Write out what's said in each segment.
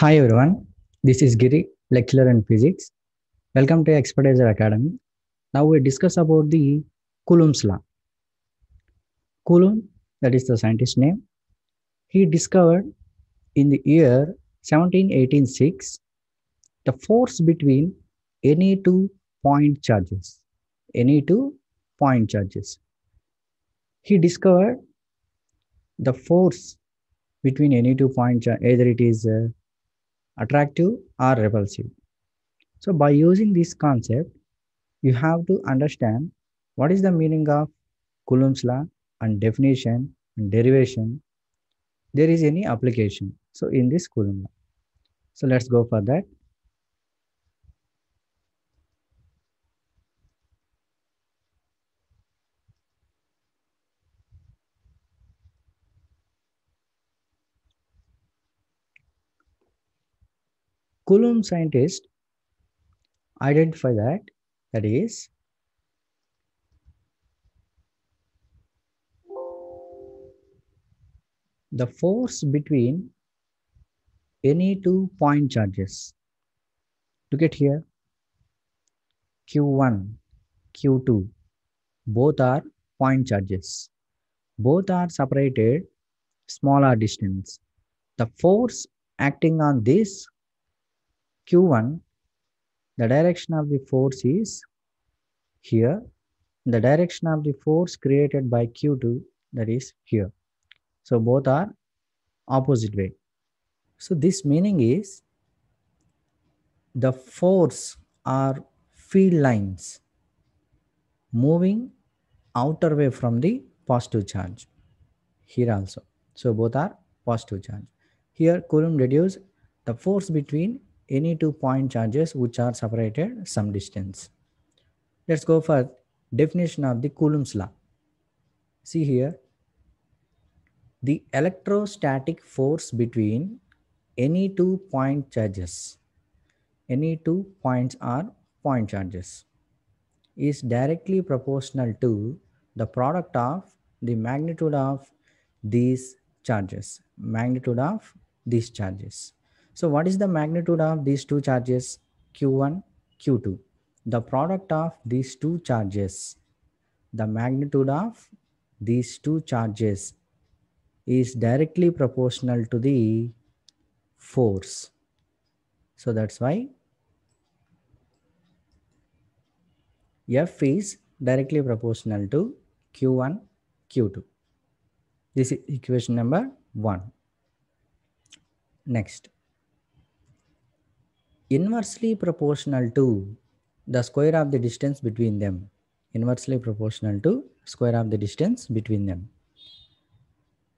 Hi everyone, this is Giri, lecturer in physics. Welcome to Expertizer Academy. Now we discuss about the Coulomb's law. Coulomb, that is the scientist name, he discovered in the year 1786 the force between any two point charges. Any two point charges. He discovered the force between any two point charge, either it is attractive or repulsive. So by using this concept, you have to understand what is the meaning of Coulomb's law and definition and derivation. There is any application. So in this Coulomb law. So let's go for that. Coulomb scientists identify that is the force between any two point charges. Look at here, Q1, Q2, both are point charges. Both are separated smaller distance. The force acting on this Q1, the direction of the force is here. The direction of the force created by Q2, that is here. So both are opposite way. So this meaning is the force are field lines moving outer way from the positive charge here also. So both are positive charge. Here Coulomb deduced the force between any two point charges which are separated some distance. Let's go for definition of the Coulomb's law. See here, the electrostatic force between any two point charges, any two points are point charges, is directly proportional to the product of the magnitude of these charges. Magnitude of these charges. So what is the magnitude of these two charges? Q1, Q2. The product of these two charges, the magnitude of these two charges is directly proportional to the force. So that's why F is directly proportional to Q1, Q2. This is equation number 1. Next, inversely proportional to the square of the distance between them. Inversely proportional to square of the distance between them.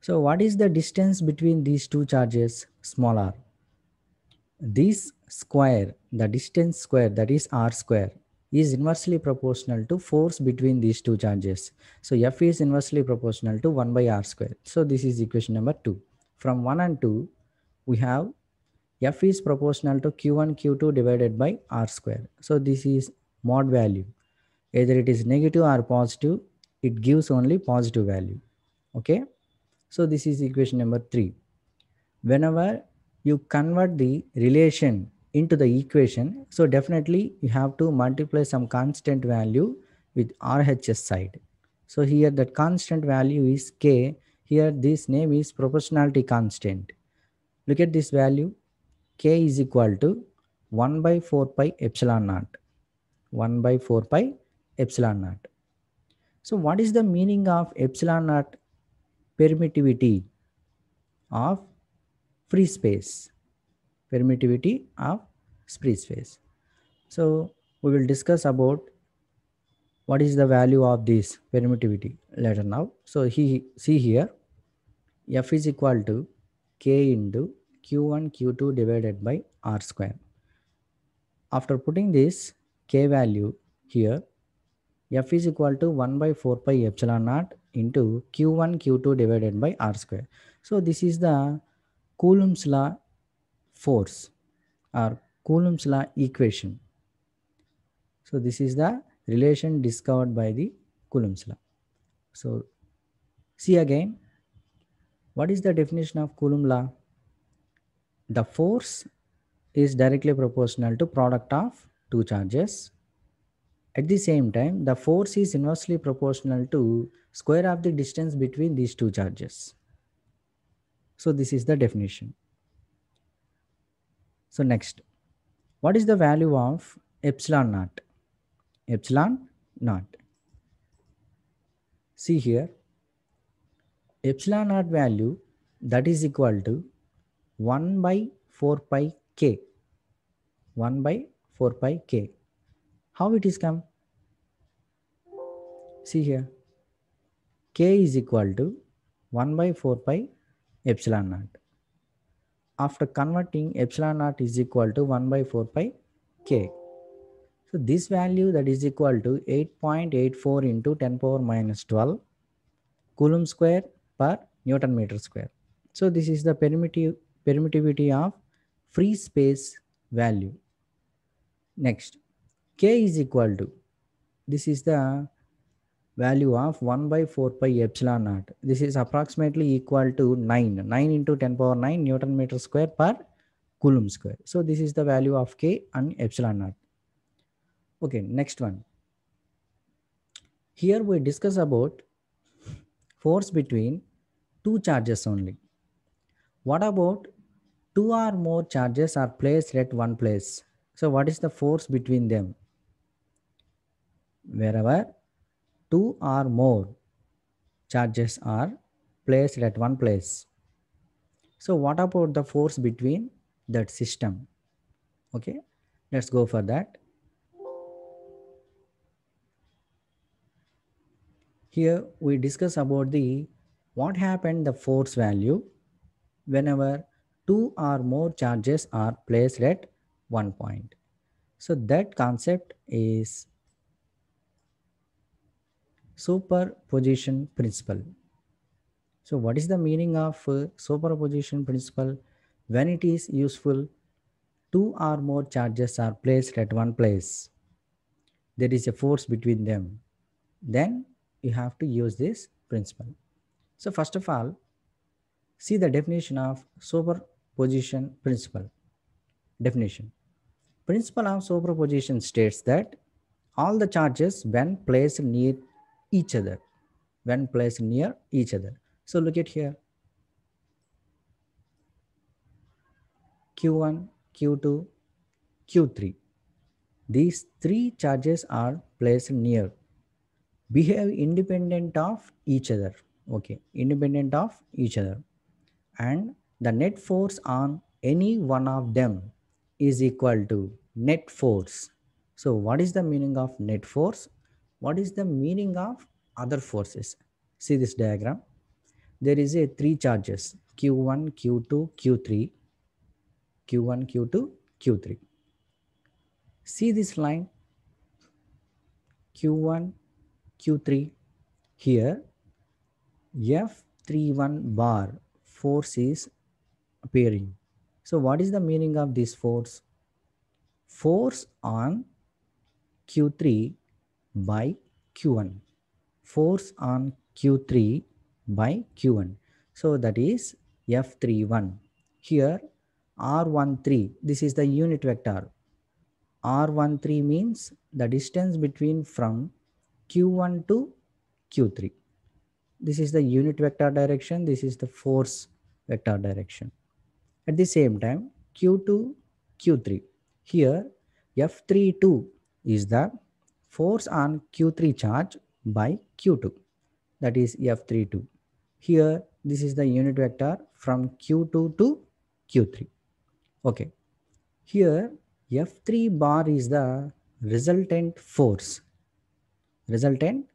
So what is the distance between these two charges? Small r. This square, the distance square, that is r square, is inversely proportional to force between these two charges. So F is inversely proportional to 1 by r square. So this is equation number 2. From 1 and 2, we have F is proportional to Q1, Q2 divided by r square. So this is mod value. Either it is negative or positive, it gives only positive value. Okay. So this is equation number 3. Whenever you convert the relation into the equation, so definitely you have to multiply some constant value with RHS side. So here that constant value is K. Here this name is proportionality constant. Look at this value. K is equal to 1 by 4 pi epsilon naught. 1 by 4 pi epsilon naught. So what is the meaning of epsilon naught? Permittivity of free space. Permittivity of free space. So we will discuss about what is the value of this permittivity later now. So see here, F is equal to K into Q1 Q2 divided by R square. After putting this K value here, F is equal to 1 by 4 pi epsilon naught into Q1 Q2 divided by R square. So this is the Coulomb's law force or Coulomb's law equation. So this is the relation discovered by the Coulomb's law. So see again, what is the definition of Coulomb law? the force is directly proportional to product of two charges. At the same time, the force is inversely proportional to square of the distance between these two charges. So this is the definition. So next, what is the value of epsilon naught? Epsilon naught. See here, epsilon naught value, that is equal to 1 by 4 pi k. 1 by 4 pi k. How it is come? See here, k is equal to 1 by 4 pi epsilon naught. After converting, epsilon naught is equal to 1 by 4 pi k. So this value, that is equal to 8.84 into 10 power minus 12 coulomb square per Newton meter square. So this is the permittivity of free space value. Next, k is equal to, this is the value of 1 by 4 pi epsilon naught. This is approximately equal to 9 into 10 power 9 Newton meter square per coulomb square. So this is the value of k and epsilon naught. Okay, next one. Here we discuss about force between two charges only. What about two or more charges are placed at one place? So what is the force between them? Wherever two or more charges are placed at one place. So what about the force between that system? Okay, let's go for that. Here we discuss about the what happened the force value whenever two or more charges are placed at one point. So that concept is superposition principle. So what is the meaning of superposition principle? When it is useful, two or more charges are placed at one place, there is a force between them, then you have to use this principle. So first of all, see the definition of superposition principle. Definition. Principle of superposition states that all the charges when placed near each other, So look at here. Q1, Q2, Q3. These three charges are placed near, behave independent of each other. Okay, independent of each other. And the net force on any one of them is equal to net force. So what is the meaning of net force? What is the meaning of other forces? See this diagram. There is a three charges, Q1, Q2, Q3. Q1, Q2, Q3. See this line, Q1, Q3. Here, F31 bar force is appearing. So what is the meaning of this force? Force on Q3 by Q1. Force on Q3 by Q1. So that is F31. Here R13, this is the unit vector. R13 means the distance between from Q1 to Q3. This is the unit vector direction. This is the force vector direction. At the same time, Q2, Q3. Here, F32 is the force on Q3 charge by Q2. That is F32. Here, this is the unit vector from Q2 to Q3. Okay. Here, F3 bar is the resultant force. This resultant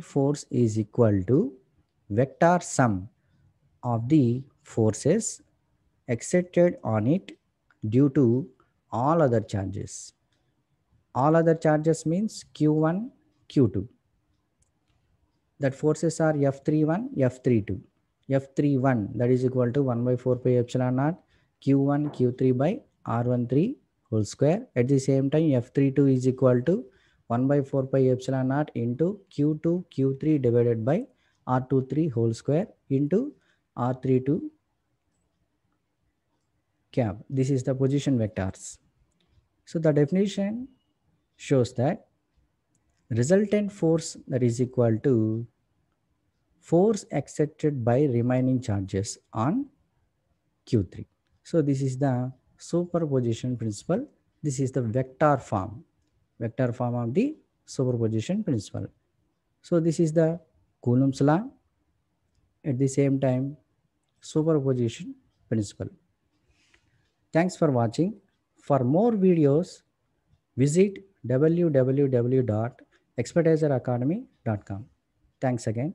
force is equal to vector sum of the forces exerted on it due to all other charges. All other charges means Q1, Q2. That forces are F31, F32. F31, that is equal to 1 by 4 pi epsilon naught Q1, Q3 by R13 whole square. At the same time, F32 is equal to 1 by 4 pi epsilon naught into Q2, Q3 divided by R23 whole square into R32 cap. This is the position vectors. So the definition shows that resultant force that is equal to force exerted by remaining charges on Q3. So this is the superposition principle. This is the vector form of the superposition principle. So this is the Coulomb's law, at the same time superposition principle. Thanks for watching. For more videos, visit www.expertiseracademy.com. Thanks again.